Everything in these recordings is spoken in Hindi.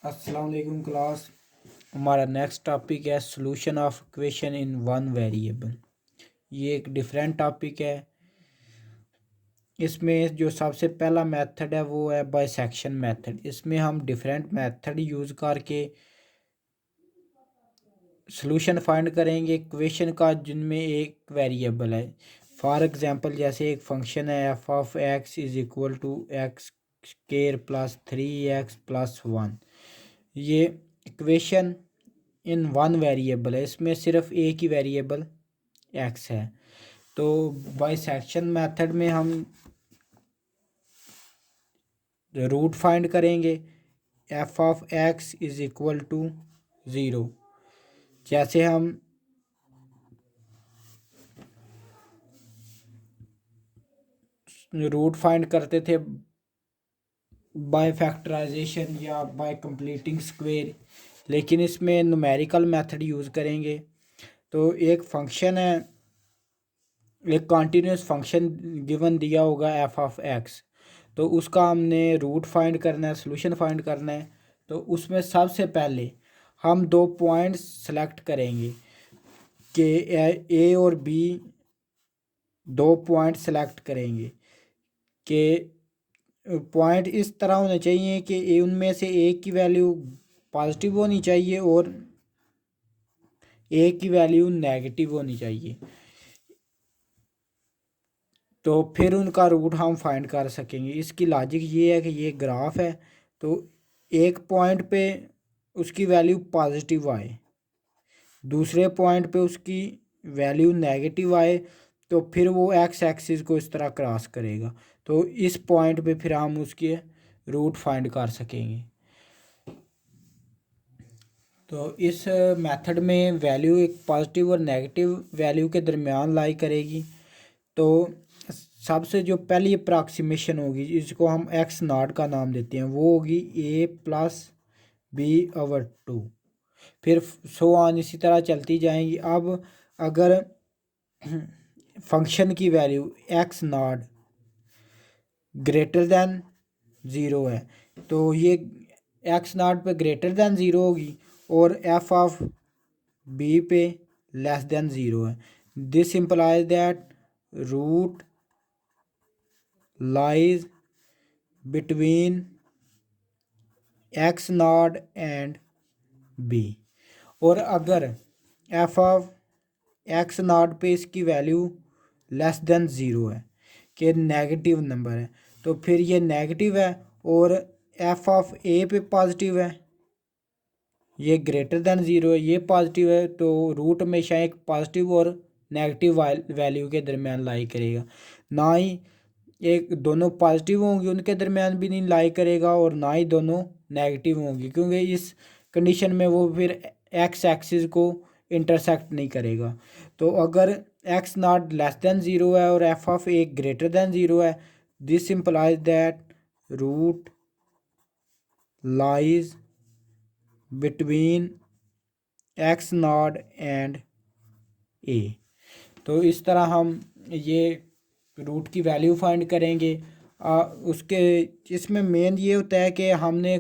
अस्सलाम वालेकुम क्लास। हमारा नेक्स्ट टॉपिक है solution of equation in one variable. ये एक डिफरेंट टॉपिक है। इसमें जो सबसे पहला मेथड है वो है बाइसेक्शन मेथड। इसमें हम डिफरेंट मेथड यूज़ करके सॉल्यूशन फाइंड करेंगे इक्वेशन का जिनमें एक वेरिएबल है। फॉर एग्जांपल जैसे एक फंक्शन है F of X is equal to X square plus 3x plus 1। ये इक्वेशन इन वन वेरिएबल है, इसमें सिर्फ एक ही वेरिएबल एक्स है। तो बाइसेक्शन मेथड में हम रूट फाइंड करेंगे। F of X is equal to 0। जैसे हम रूट फाइंड करते थे बाय फैक्टराइजेशन या बाय कंप्लीटिंग स्क्वेयर, लेकिन इसमें न्यूमेरिकल मेथड यूज़ करेंगे। तो एक फंक्शन है, एक कॉन्टीन्यूस फंक्शन गिवन दिया होगा एफ ऑफ एक्स, तो उसका हमने रूट फाइंड करना है, सोल्यूशन फाइंड करना है। तो उसमें सबसे पहले हम दो पॉइंट्स सेलेक्ट करेंगे कि ए और बी दो पॉइंट सेलेक्ट करेंगे कि पॉइंट इस तरह होने चाहिए कि ए उनमें से एक की वैल्यू पॉजिटिव होनी चाहिए और एक की वैल्यू नेगेटिव होनी चाहिए। तो फिर उनका रूट हम फाइंड कर सकेंगे। इसकी लॉजिक ये है कि ये ग्राफ है, तो एक पॉइंट पे उसकी वैल्यू पॉजिटिव आए, दूसरे पॉइंट पे उसकी वैल्यू नेगेटिव आए, तो फिर वो एक्स एक्सिस को इस तरह क्रॉस करेगा। तो इस पॉइंट पे फिर हम उसके रूट फाइंड कर सकेंगे। तो इस मेथड में वैल्यू एक पॉजिटिव और नेगेटिव वैल्यू के दरमियान लाई करेगी। तो सबसे जो पहली अप्रॉक्सीमेशन होगी जिसको हम एक्स नॉट का नाम देते हैं वो होगी ए प्लस बी ओवर 2। फिर सो ऑन इसी तरह चलती जाएंगी। अब अगर फंक्शन की value X naught greater than zero है तो ये एक्स नॉट पे ग्रेटर दैन ज़ीरो होगी और एफ ऑफ बी पे लेस दैन ज़ीरो है। This implies that root lies between x naught and B. और अगर एफ ऑफ एक्स नॉट पे इसकी वैल्यू लेस देन ज़ीरो है कि नेगेटिव नंबर है, तो फिर ये नेगेटिव है। और एफ ऑफ ए पे पॉजिटिव है, ये ग्रेटर देन ज़ीरो है, ये पॉजिटिव है। तो रूट हमेशा एक पॉजिटिव और नेगेटिव वैल्यू के दरमियान लाई करेगा, ना ही एक दोनों पॉजिटिव होंगी उनके दरमियान भी नहीं लाई करेगा और ना ही दोनों नेगेटिव होंगी, क्योंकि इस कंडीशन में वो फिर एक्स एक्सिस को इंटरसेक्ट नहीं करेगा। तो अगर x naught less than zero है और F of a greater than zero है, this implies that root lies between x naught and a. तो इस तरह हम ये रूट की वैल्यू फाइंड करेंगे। उसके इसमें मेन ये होता है कि हमने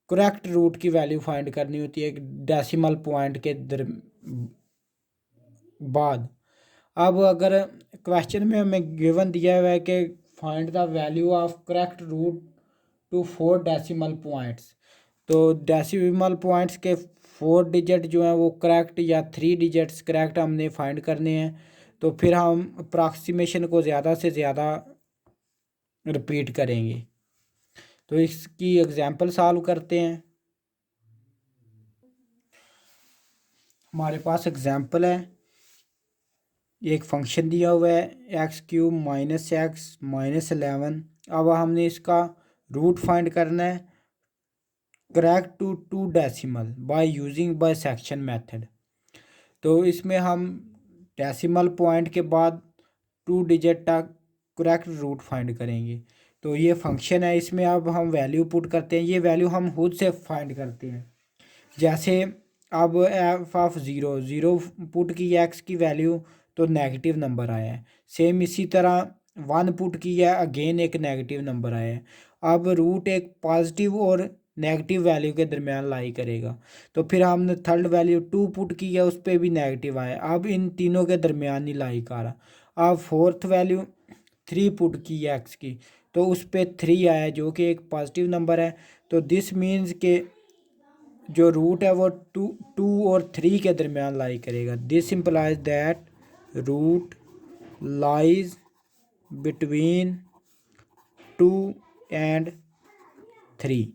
करेक्ट रूट की वैल्यू फाइंड करनी होती है डेसिमल पॉइंट के बाद। अब अगर क्वेश्चन में हमें गिवन दिया हुआ है कि find the value of correct root to 4 decimal points, तो डेसिमल पॉइंट्स के 4 डिजिट जो हैं वो करेक्ट या 3 डिजिट्स करेक्ट हमने फाइंड करने हैं। तो फिर हम अप्रॉक्सीमेशन को ज़्यादा से ज़्यादा रिपीट करेंगे। तो इसकी एग्जांपल सॉल्व करते हैं। हमारे पास एग्जांपल है, एक फंक्शन दिया हुआ है X cube minus X minus 11। अब हमने इसका रूट फाइंड करना है correct to 2 decimal by using bisection method. तो इसमें हम डेसिमल पॉइंट के बाद 2 डिजिट तक करेक्ट रूट फाइंड करेंगे। तो ये फंक्शन है, इसमें अब हम वैल्यू पुट करते हैं। ये वैल्यू हम खुद से फाइंड करते हैं। जैसे अब F of zero zero put की एक्स की वैल्यू तो नेगेटिव नंबर आया है। सेम इसी तरह 1 पुट की है, अगेन एक नेगेटिव नंबर आया है। अब रूट एक पॉजिटिव और नेगेटिव वैल्यू के दरमियान लाई करेगा। तो फिर हमने थर्ड वैल्यू 2 पुट की है, उस पर भी नेगेटिव आया, अब इन तीनों के दरमियान ही लाई कर रहा। अब फोर्थ वैल्यू 3 पुट की है एक्स की, तो उस पर 3 आया जो कि एक पॉजिटिव नंबर है। तो दिस मीन्स के जो रूट है वो 2 और 3 के दरमियान लाई करेगा। This implies that root lies between 2 and 3।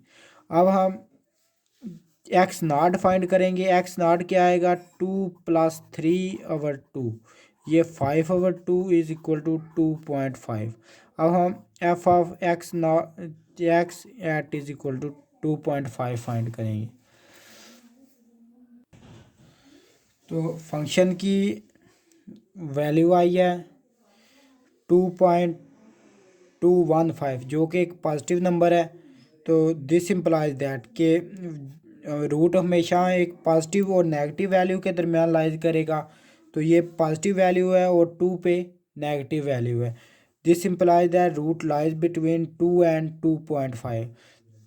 अब हम एक्स नॉट फाइंड करेंगे। एक्स नॉट क्या आएगा, 2 + 3/2, ये 5/2 इज इक्वल टू 2.5। अब हम F of X naught X at is equal to 2.5 find करेंगे। तो फंक्शन की वैल्यू आई है 2.215 जो कि एक पॉजिटिव नंबर है। तो दिस इम्प्लाइज दैट के रूट हमेशा एक पॉजिटिव और नेगेटिव वैल्यू के दरमियान लाइज करेगा। तो ये पॉजिटिव वैल्यू है और 2 पे नेगेटिव वैल्यू है। This implies that root lies between 2 and 2.5।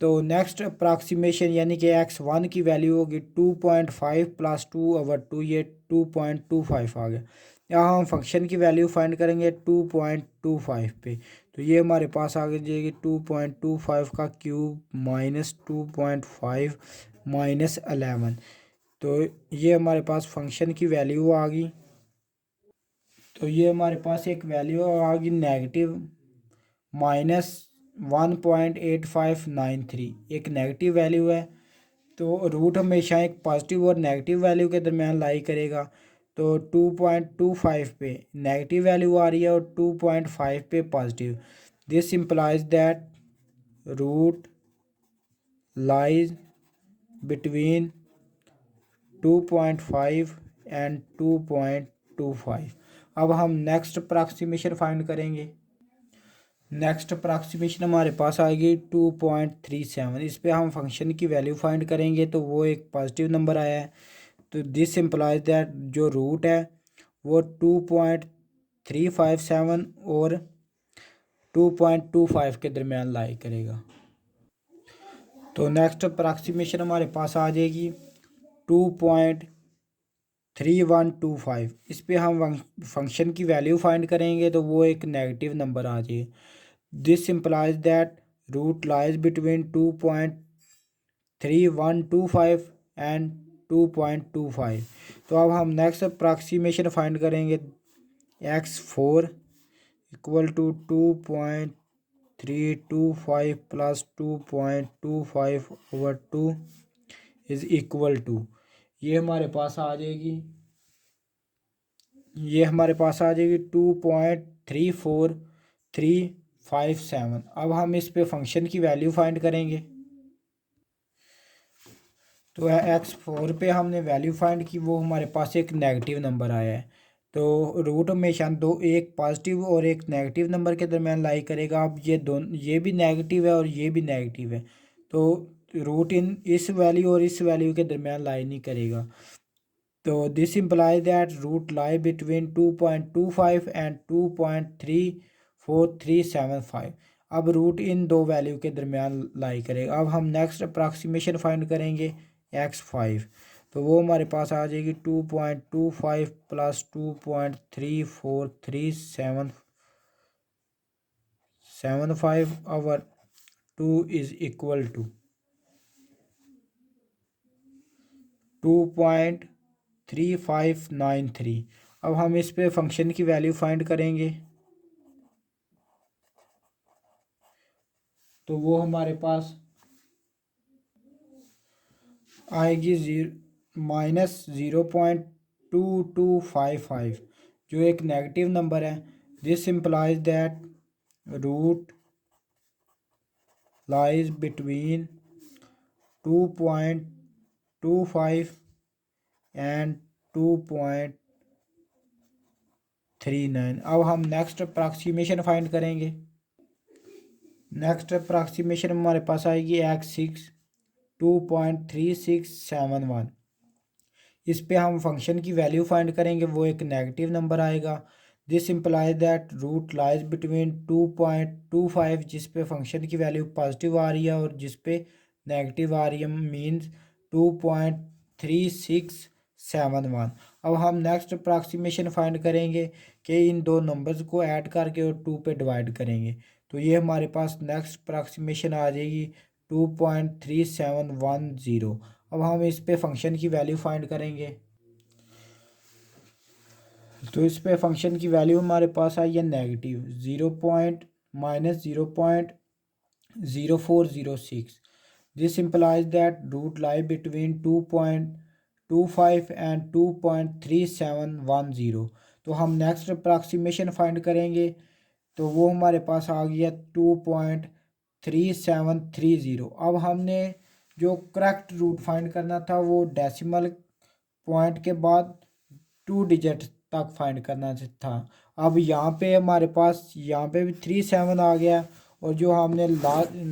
तो नेक्स्ट अप्रॉक्सीमेशन यानी कि x1 की वैल्यू होगी 2.5 + 2/2, ये 2.25 आ गया। यहाँ हम फंक्शन की वैल्यू फाइंड करेंगे 2.25 पे। तो ये हमारे पास आ जाएगी 2.25 का क्यूब माइनस 2.5 माइनस 11। तो ये हमारे पास फंक्शन की वैल्यू आ गई। तो ये हमारे पास एक वैल्यू आ गई नेगेटिव -1.8593, एक नेगेटिव वैल्यू है। तो रूट हमेशा एक पॉजिटिव और नेगेटिव वैल्यू के दरमियान लाई करेगा। तो 2.25 पे नेगेटिव वैल्यू आ रही है और 2.5 पे positive. This implies that root lies between 2.5 and 2.25। अब हम नेक्स्ट अप्रॉक्सीमेशन फाइंड करेंगे। नेक्स्ट अप्रॉक्सीमेशन हमारे पास आएगी 2.37। इस पे हम फंक्शन की वैल्यू फाइंड करेंगे, तो वो एक पॉजिटिव नंबर आया है। तो दिस इम्प्लाइज दैट जो रूट है वो 2.357 और 2.25 के दरमियान लाई करेगा। तो नेक्स्ट अप्रॉक्सीमेशन हमारे पास आ जाएगी 2.3125। इस पे हम फंक्शन की वैल्यू फाइंड करेंगे, तो वो एक नेगेटिव नंबर आ जाए। This implies that root lies between 2.3125 and 2.25। तो अब हम नेक्स्ट अप्रॉक्सीमेशन फाइंड करेंगे x4 equal to 2.325 + 2.25/2 is equal to, ये हमारे पास आ जाएगी 2.34357। अब हम इस पे फंक्शन की वैल्यू फाइंड करेंगे। तो x4 पे हमने वैल्यू फाइंड की, वो हमारे पास एक नेगेटिव नंबर आया है। तो रूट हमेशा दो, एक पॉजिटिव और एक नेगेटिव नंबर के दरमियान लाई करेगा। अब ये भी नेगेटिव है और ये भी नेगेटिव है, तो रूट इन इस वैल्यू और इस वैल्यू के दरमियान लाई नहीं करेगा। तो this implies that root lie between 2.25 and 2.34375। अब रूट इन दो वैल्यू के दरमियान लाई करेगा। अब हम नेक्स्ट अप्रॉक्सीमेशन फाइंड करेंगे x5। तो वो हमारे पास आ जाएगी 2.25 + 2.34375/2 इज इक्वल टू 2.3593। अब हम इस पे फंक्शन की वैल्यू फाइंड करेंगे, तो वो हमारे पास आएगी -0.2255 जो एक नेगेटिव नंबर है। This implies that root lies between 2.25 and 2.39। अब हम नेक्स्ट अप्रॉक्सीमेशन फाइंड करेंगे। नेक्स्ट अप्रॉक्सीमेशन हमारे पास आएगी x6 2.3671। इस पे हम फंक्शन की वैल्यू फाइंड करेंगे, वो एक नेगेटिव नंबर आएगा। This implies that root lies between 2.25 जिस पे फंक्शन की वैल्यू पॉजिटिव आ रही है और जिस पे नेगेटिव आ रही है मीन्स 2.3671। अब हम नेक्स्ट अप्रॉक्सीमेशन फाइंड करेंगे कि इन दो नंबर्स को ऐड करके और 2 पे डिवाइड करेंगे। तो ये हमारे पास नेक्स्ट अप्रॉक्सीमेशन आ जाएगी 2.3710। अब हम इस पे फंक्शन की वैल्यू फाइंड करेंगे। तो इस पे फंक्शन की वैल्यू हमारे पास आई है negative 0.-0.0406। This implies that root lie between 2.25 and 2.3710। तो हम नेक्स्ट अप्रॉक्सीमेशन फाइंड करेंगे तो वो हमारे पास आ गया 2.3730। अब हमने जो करेक्ट रूट फाइंड करना था वो डेसिमल पॉइंट के बाद 2 डिजिट तक फाइंड करना था। अब यहाँ पे हमारे पास यहाँ पे भी 37 आ गया और जो हमने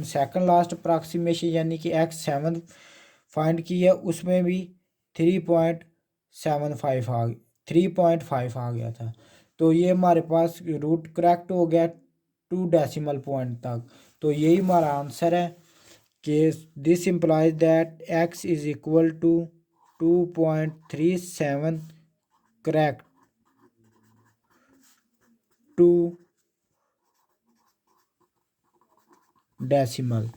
सेकंड लास्ट अप्रॉक्सीमेशन यानी कि x7 फाइंड की है उसमें भी 3.5 आ गया था। तो ये हमारे पास रूट करेक्ट हो गया 2 डेसिमल पॉइंट तक। तो यही हमारा आंसर है कि this implies that x is equal to 2.37 correct to decimal.